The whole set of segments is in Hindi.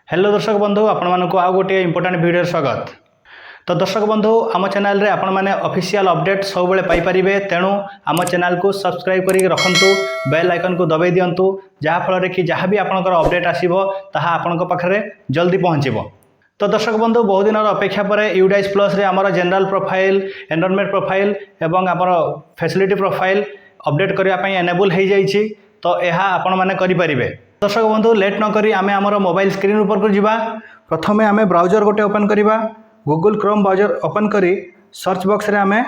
हेलो दर्शक बंधु आपण मानक आउ गोटे इंपोर्टेंट वीडियो स्वागत। तो दर्शक बंधु आम चैनल रे आपण माने ऑफिशियल अपडेट सब बेले पाई परिबे, तेणु आम चैनल को सब्सक्राइब करी रखंतु, बेल आइकन को दबाई दियंतु, जहा फल रे कि जहा भी आपनकर अपडेट आसीबो ताहा आपनक पाखरे जल्दी पहुंचीबो। तो दर्शक बंधु बहुत दिन अपेक्षा पर यूडाइस प्लस रे आमर जनरल प्रोफाइल, एनरोलमेंट प्रोफाइल एवं आमर फैसिलिटी प्रोफाइल अपडेट करबा पई एनेबल हो जाइछि। तो यह आपण माने करि परिबे। दर्शक बंधु लेट न करी आमे आमर मोबाइल स्क्रीन ऊपर को जीवा। प्रथमे आमे ब्राउजर गोटे ओपन करिबा, गूगल क्रोम ब्राउजर ओपन करी सर्च बॉक्स रे आमे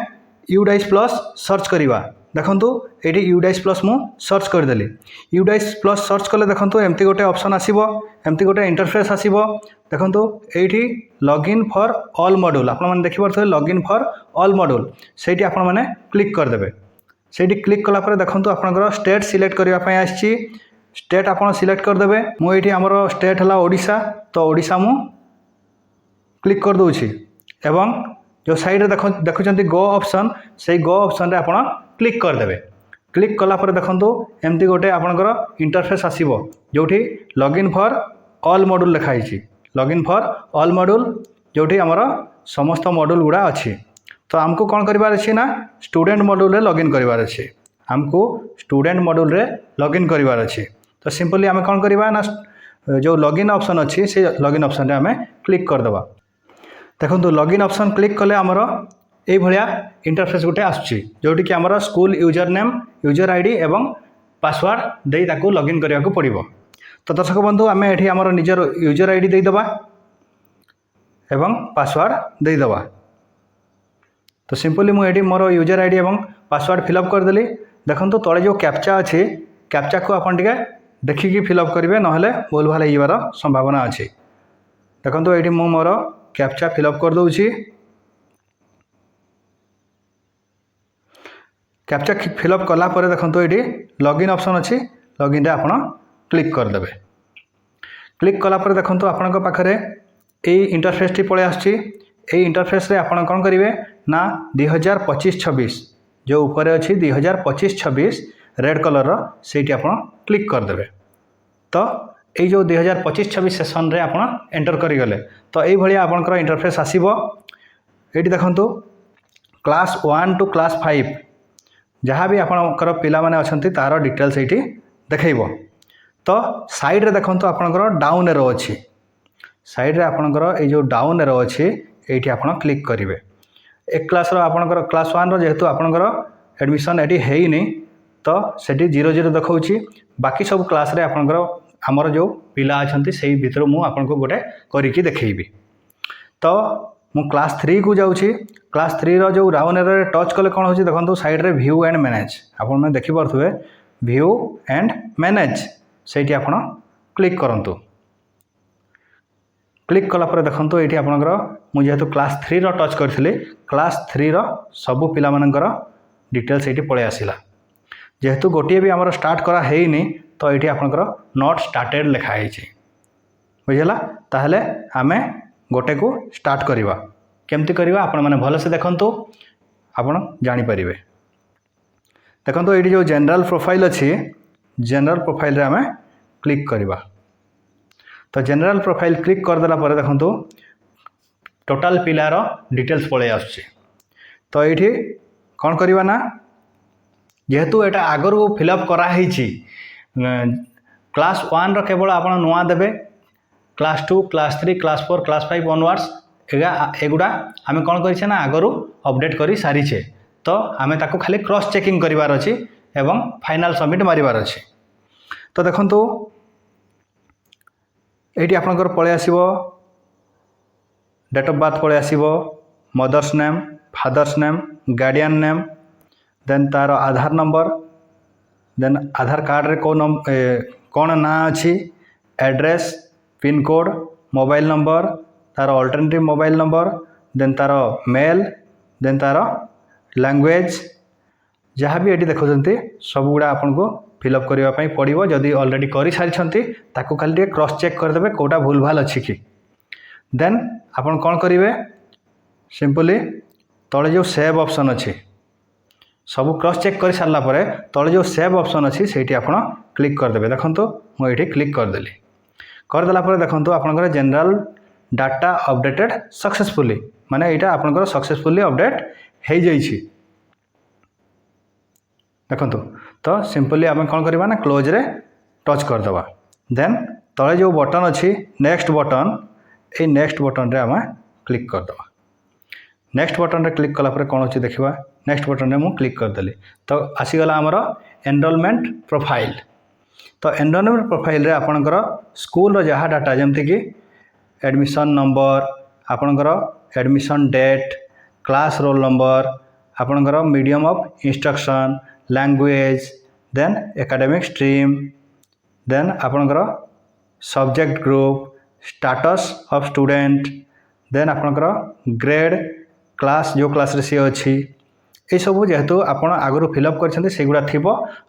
यूडाइस प्लस सर्च करिबा। देखंतु एटी यूडाइस प्लस मु सर्च कर देली। यूडाइस प्लस सर्च कले देखंतु एमती गोटे ऑप्शन आसीबो, एमती गोटे इंटरफेस आसीबो। देखंतु eighty login for all module आपण माने देखि परथले लॉगिन फॉर ऑल मॉड्यूल सेठी आपण माने क्लिक कर देबे। सेठी क्लिक कला पर देखंतु आपनकर स्टेट सिलेक्ट करिवा पय आछि। स्टेट आपण सिलेक्ट कर देबे। मु एठी हमरो स्टेट हला ओडिसा, तो ओडिसा मु क्लिक कर दोछि एवं जो साइड रे देखुचंती गो ऑप्शन, से गो ऑप्शन रे आपण क्लिक कर देबे। क्लिक कला पर देखंतु एमती गोटे आपनकर इंटरफेस आसीबो जोठी लॉगिन फॉर ऑल मॉड्यूल लिखा हिची। लॉगिन फॉर ऑल मॉड्यूल जोठी हमरो समस्त मॉड्यूल गुडा अछि। तो हमको कौन करिवार अछि ना स्टूडेंट मॉड्यूल रे लॉगिन करिवार अछि। हमको स्टूडेंट मॉड्यूल रे लॉगिन करिवार अछि। तो सिंपली आमे कौन करिवा ना जो लॉगिन ऑप्शन अछि से लॉगिन ऑप्शन रे आमे क्लिक कर देबा। देखंतु लॉगिन ऑप्शन क्लिक कले हमरो ए भलिया इंटरफेस गुटे आछी जोटी कि हमरो school user name, user ID एवं पासवर्ड देई ताको लॉगिन करिया को पड़िबो। तो दर्शक बंधु आमे एठी हमरो निजर यूजर आईडी देई दबा एवं पासवर्ड देई दबा। तो सिंपली मु एठी मोर यूजर आईडी एवं पासवर्ड फिलअप कर देली। देखंतु तळे जो कैप्चा अछि, कैप्चा को आपण टिके देखिकी फिलअप करेंगे, नहले भूल भाल होइबार संभावना अच्छी। देखो ये मोर कैप्चा फिलअप कर दूची। कैप्चा फिलअप कला परे देखो ये लॉगिन ऑप्शन अच्छी, लॉगिन रे आपण क्लिक करदे। क्लिक कला परे देखो आपण पाखरे यही इंटरफेस टी पळे आछी। यही इंटरफेस रे आपण कौन करेंगे ना 2025-26 जो ऊपर अच्छी 2025-26 रेड कलर सेठी आपण क्लिक करदे। तो ये जो 2025-26 सेशन रे आपण एंटर करी गले तो ये भलिया आपनकर इंटरफेस आसीबो। एठी देखंतु क्लास 1 टू क्लास 5 जहाँ भी आपनकर पिला माने अछंती तार डिटेल्स एठी देखैबो। तो साइड रे देखंतु आपनकर डाउन एरो अछि। साइड रे आपनकर ए जो डाउन एरो अछि एठी आपण क्लिक करिवे। एक क्लास रो आपनकर क्लास 1 रो जेहेतु आपनकर एडमिशन एठी हेई नै तो सेठी 00 देखौछि। बाकी सब क्लास रे आपनकर हमर जो पिला अछंती सेही भितर मु आपनको गोटे करिकि देखैबी। तो मु क्लास 3 को जाउछि। क्लास 3 रो जो डाउन एरो रे टच कले कोन होछि देखंतु साइड रे व्यू एंड मैनेज आपन में देखि परथुवे। व्यू एंड मैनेज सेठी आपण क्लिक करंतु। क्लिक कला पर देखंतु एठी आपनकर मु जेहेतु क्लास 3 रो टच करथिले, क्लास 3 रो सब पिला मानकर डिटेल्स एठी पळे आसिला। जेहेतु गोटे भी आमर स्टार्ट करा है नहीं तो ये आपंकर नॉट स्टार्टेड लिखा है बुझेगा। ताहले आमे गोटे को स्टार्ट करवा केमती करवा आपण माने भल से देखंतु आपण जानि परिबे। देखंतु ये जो जनरल प्रोफाइल अच्छी, जनरल प्रोफाइल रे आमे क्लिक करवा। तो जनरल प्रोफाइल क्लिक करदेला पर देखंतु टोटाल पिलार डिटेल्स पळे आछी। तो ये कौन करवा ना जेहेतु एटा आगर फिलअप कराई क्लास 1 रो केवल आप नुआ देबे। Class 2, class 3, class 4, class 5 onwards एगुड़ा आम कौन करें ना आगर अपडेट कर सारीचे। तो आम ताको खाली क्रॉस चेकिंग करिवार अछि एवं फाइनल सबमिट मारिवार अछि। तो देखंतु एटी आपनकर पळे आसीबो डेट ऑफ बर्थ पळे आसीबो, mother's name, father's name, guardian name, then तार Aadhaar number, then Aadhaar card रे कौन ना अच्छी, address, pin code, mobile number, तार अल्टरनेटिव मोबाइल नंबर, देन तार मेल, देन तार लैंग्वेज जहाँ भी ये देखुंत सब गुड़ा आपन को फिलअप करने पड़ो। जदि ऑलरेडी कर सारी ताकू खाली क्रॉस चेक करदे कौटा भूल भाल अच्छी कि। देन आपन कौन करेंगे सिंपली तले जो सेव ऑप्शन अच्छी सब क्रॉस चेक कर सारा पर तले जो सेव ऑप्शन अच्छी से आप क्लिक करदे। देखो मुझे क्लिक करदेली। करदेला देखो आपंकर जनरल डाटा अपडेटेड सक्सेसफुली माने यहाँ आपंकर सक्सेसफुली अपडेट हो जाइए देखो तो सिंपली आम कौन करवा ना क्लोज रे टच करदे देन तले जो बटन अच्छी नेक्स्ट बटन ये नेक्स्ट बटन रे आम क्लिक करदे नेक्स्ट बटन रे क्लिक कलापर कौन अच्छी देखा नेक्स्ट बटन रे मु क्लिक करदेली तो आसीगला आमर एनरोलमेंट प्रोफाइल तो एनरोलमेंट प्रोफाइल रे आपणकर स्कूल रो जहाँ डाटा जमती कि एडमिशन नंबर आपणकर admission date class roll number आपणकर medium of instruction language then academic stream then आपणकर subject group status of student then आपणकर ग्रेड क्लास जो क्लास रे सी अच्छी ये सब जेहेतु आपड़ आगु फिलअप करगुड़ा थी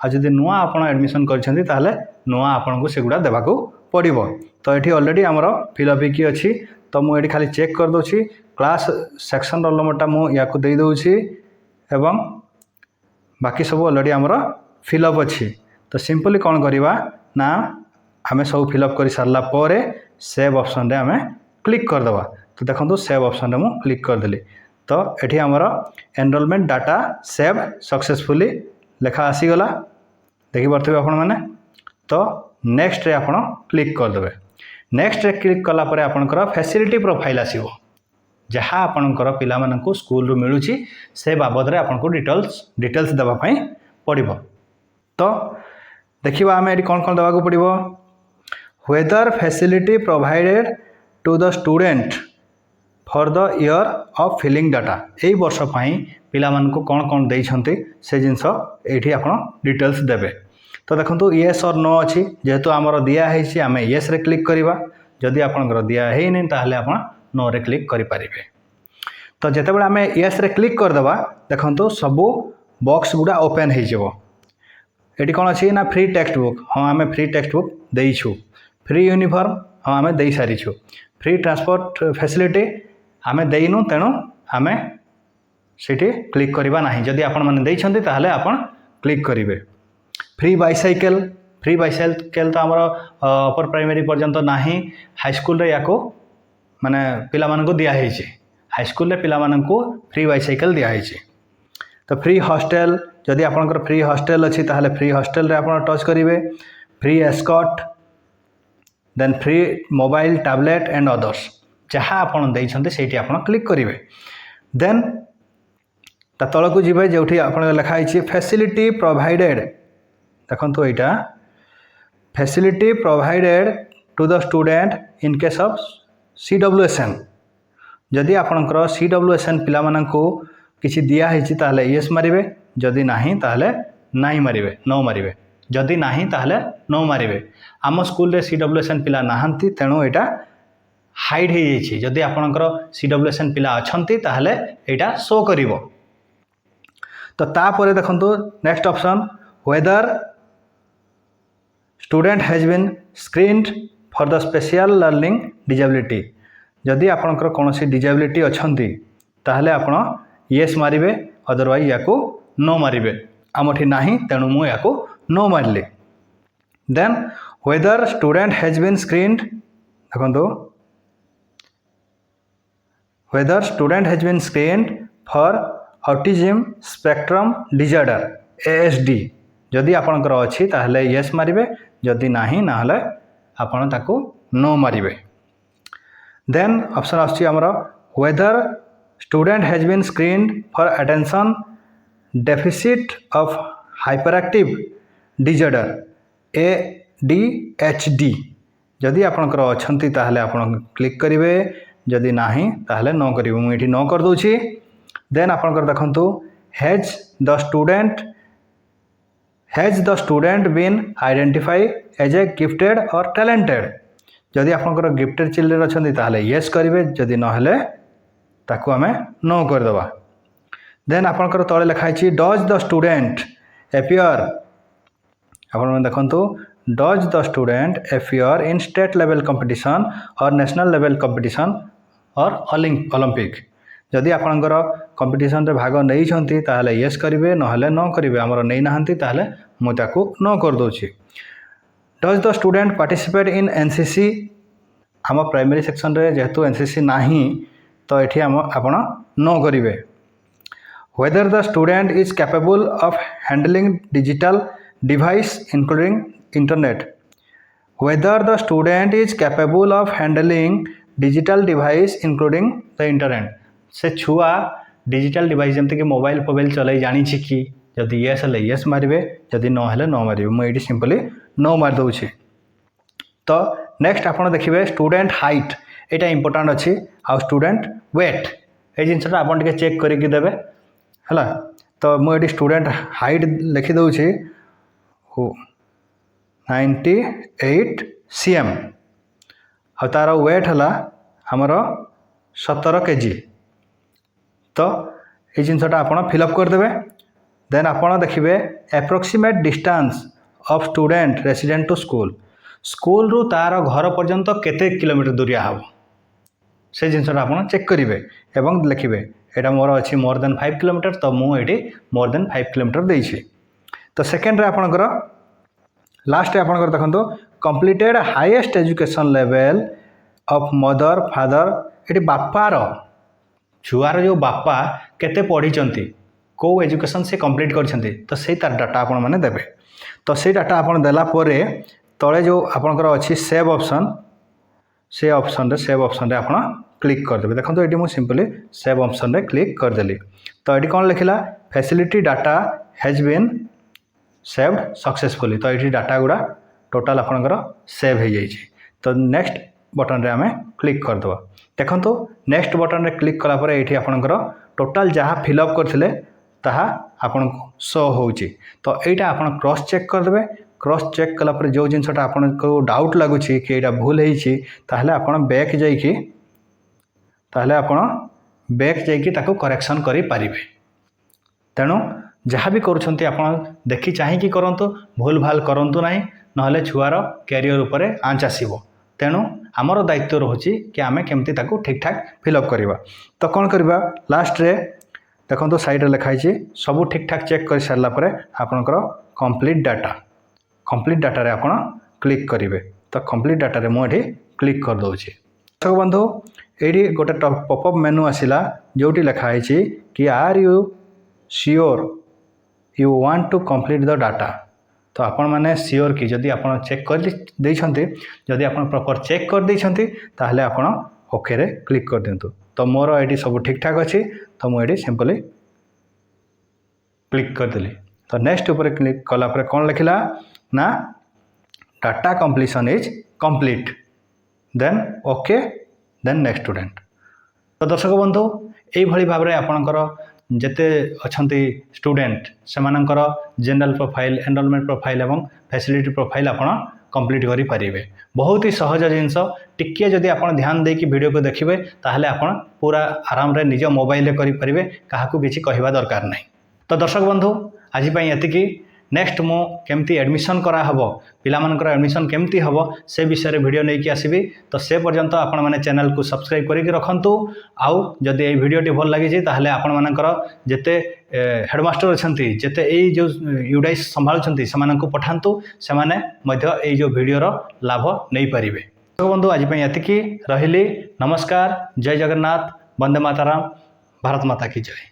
आदि नुआ आप एडमिशन कर नुआ आपन को सेगुड़ा देवाक पड़ो तो ये ऑलरेडी आमर फिलअप ही अच्छी तो मुझे खाली चेक कर दूसरी क्लास सेक्शन रोल नंबरटा मुझे दे दूसरी एवं बाकी सब ऑलरेडी आमर फिलअप अच्छी तो सिंपली कौन करवा ना आम सब फिलअप कर सारा पर सेव ऑप्शन रे आम क्लिक करदे तो देखो सेव ऑप्शन रे मु क्लिक करदेली तो ये आमर एनरोलमेंट डाटा सेव सक्सेसफुली लेखा आसीगला देखिपे आपण मैंने तो नेक्स्ट रे आपण क्लिक करदे नेक्स्ट रे क्लिक कलापर आपणकर फैसिलिटी प्रोफाइल आसीबो जहाँ आपणकर पिला मानकु स्कूल रु मिलुची से बाबद रे आपनको डिटेल्स देबा पई पड़िबो तो देखिबा आमे एडी कोन कोन देबा को पड़िबो whether facility provided to the student for the year of filling data यही वर्ष पिला मानकु कौन कौन देइछंती से जिनस एठी आपण डिटेल्स देबे तो देखंतु येस और नो अच्छी जेहेतु आमर दिया है आम येस रे क्लिक करवा जदि आपंकर दिया है नहीं ताहले आपण नो रे क्लिक करि परिबे तो जेतेबेले आम येस रे क्लिक करदेवा देखंतु सबू बॉक्स गुड़ा ओपन हो जाव ये कौन अच्छी ना फ्री टेक्स्ट बुक हाँ आम फ्री टेक्स्ट बुक देइछु फ्री यूनिफॉर्म हाँ आम दे सारीछु फ्री ट्रांसपोर्ट फैसिलिटी आम देनु तेणु आम से क्लिक करवा ना जदि आपण मैंने देइछंती ताहले आपण क्लिक करेंगे फ्री बाइसाइकेल तो आमर अपर प्राइमरी पर्यंत ना हाई स्कूल रे याको माने पिला मानकु दिया है हाईस्कूल पिला मानकु फ्री बाइसाइकेल दिया है तो फ्री हॉस्टेल जदि आपंकर फ्री हॉस्टेल अच्छी ताहले फ्री हॉस्टेल रे आपण टच करेंगे free escort then free mobile tablet and others जहाँ आपन देइछंते सेठी आपन क्लिक करेंगे देन ता तलकू जीवे जोठी आपन लिखाई फैसिलिटी प्रोवाइडेड देखो यहाँ facility provided to the student in case of CWSN जदि आपणकर CWSN पिला मानकु किछि दिया है ताहले यस मारिबे जदि नाही ताहले नाही मारिबे नो मारिबे जदि नाही ताहले नो मारिबे आम स्कूल रे CWSN पिला नाहंती तेणु एटा हाइड हो जाइए जदि आपणकर CWSN पिला अछंती ताहले एटा शो करिवो तो तापर देखंतु next option whether student has been screened for the special learning disability जदि आपणकर कौन डिजेबिलिटी अछंती ताहले आपण येस मारिबे अदरवाइज याको नो मारिबे आमठी नाही तेणु मु याको नो मारली then whether student has been screened देखो whether student has been screened for autism spectrum disorder ASD जदि आपणकर अच्छी ताहले येस मारिबे जदि नाही नाहले आपण ताको नो मारिबे देन ऑप्शन आछि हमर whether student has been screened for attention deficit of hyper active disorder ADHD जदि आपणकर अछंती ताहले आपण क्लिक करिवे जदि नाही ताहले नो करिवे मु एठी नो कर दोछि देन आपणकर देखंतु has the student been identified as a gifted और टैलेंटेड जदि आपणकर गिफ्टेड चिल्ड्रेन अछंती ताहले यस करिवे जदि न हेले ताकू आमे नो कर दबा देन आपणकर तळे लिखाई डज द स्टूडेंट एपियर आपण देखंतु does the student appear in state level competition और नेशनल लेवल कंपटीशन और ओलंपिक जदि आपणकर कंपटीशन रे भाग नहीं छंती ताहले यस करिवे नहले नो करिवे हमर नै नाहंती ताहले मु ताकू नो कर दोछि does the student participate in NCC आम प्राइमरी सेक्शन रे जेहेतु एनसीसी नाही तो ये आपण नो करेंगे। Whether the student is capable of handling digital device including internet. Whether the student is capable of handling digital device including the internet. से छुआ डिजिटल डिवाइस जमती कि मोबाइल फोबाइल चलाई जानी कि जदि येस हेले येस मारे जदि नो हेले नो मारे मुझे सिंपली नो मार दूसरी। तो नेक्स्ट आप देखिए स्टूडेंट हाइट यहाँ इंपोर्टाट अच्छी आउ स्टूडेंट वेट ये जिनसा आप चेक करके देवे है। तो मुझे स्टूडेंट हाइट लिखी दूसरी 98 cm आ तार वेट है आमर 17 kg। तो ये जिनसा आप फिलअप करदे। देन आप देखिए approximate distance of student resident to school रु तार घर पर्यंत केते किलोमीटर दूरिया हम से जिनसा आप चेक करेंगे एवं लिखिए यहाँ मोर अच्छी मोर देन 5 किलोमीटर तो मुझे मोर देन 5 किलोमीटर देछि। तो सेकेंड रे आपणकर लास्ट आपणकर देखो completed highest education level of mother father ये बापार छुआर जो बापा केते पढ़ी कौ एजुकेशन से कंप्लीट करछंती तो से तार डाटा आपण माने देबे। तो से डाटा आपण देला परे तले जो आपणकर अच्छी सेव ऑप्शन से ऑप्शन रे आपण क्लिक करदेवे। देखो ये मुझे सिंपली सेव ऑप्शन रे क्लिक करदेली। तो ये कौन लिखला facility data has been saved successfully. तो ये डाटा गुड़ा टोटाल आपणकर सेव हो जाइए। तो नेक्स्ट बटन रे आमे क्लिक करदेव। देखो नेक्स्ट बटन रे क्लिक कलापर ये आपणकर टोटाल जहाँ फिलअप करथिले ताहा आपन को शो होउची। तो यहाँ आप क्रॉस चेक करदे। क्रॉस चेक कलापर जो जिनसा आपन को डाउट लगुच कि यहाँ भूल होइछि ताहले आपन बैक जाइकी ताको करेक्शन करि पारिबे। तेणु जहाँ भी करुछंती आपन देखि चाहिकी करंतु भूल भाल करंतु नाही नहले छुआर कैरियर उपरे आंच आसीबो। तेणु आमर दायित्व रोची कि आमे केमती ताको ठीक ठाक फिलअप करवा। तो कौन करवा लास्ट रे देखो तो साइड लिखाई सब ठीक ठाक चेक कर सारापर आपणकर कंप्लीट डाटा रे आपण क्लिक करेंगे। तो कंप्लीट डाटा रे मुझे क्लिक कर दूसरी। दर्शक बंधु ये गोटे पॉपअप मेनू आसला जोटी लिखाई कि are you sure you want to complete the data. तो आपण मैंने श्योर कि जदि आप चेक कर जदि आप प्रॉपर चेक कर देइछंती ताहले आपण ओके रे क्लिक कर दिंतु। तो मोर ये सब ठीक ठाक अच्छी तो मुझे सिंपली क्लिक करदेली। तो नेक्स्ट ऊपर क्लिक कलापर कौन लिखला ना data completion is complete then okay then next student. तो दर्शक बंधु यही भाव में आपणकर जेते अच्छी स्टूडेंट सेमानंकर जनरल प्रोफाइल एनरोलमेंट प्रोफाइल एवं फैसिलिटी प्रोफाइल आपण कंप्लीट करि पारिबे। बहुत ही सहज जिनस टिके जदि आपण ध्यान देकी वीडियो को देखिबे ताहले आपण पूरा आराम रे निज मोबाइल रे करि पारिबे काहाकू किछि कहवा दरकार नाही। तो दर्शक बंधु आज पई एतिकी। नेक्स्ट मो केमती एडमिशन करा हबो पिलामानकर एडमिशन केमती हबो से विषय वीडियो नहीं कि आसीबी। तो से पर्यंत आपण माने चैनल को सब्सक्राइब करिक रखंतु। आउ जदि ये वीडियोटी भल लागि ताहले आपण मानकर जेते हेडमास्टर अछंती जेते ए जो यूडाइस संभाळुछंती सेमानंकु पठांतु सेमाने मध्य ए जो वीडियोर लाभ नै परिबे। तो बंधु आज पई एतिकी रहिली। नमस्कार, जय जगन्नाथ, वंदे मातरम, भारत माता की जय।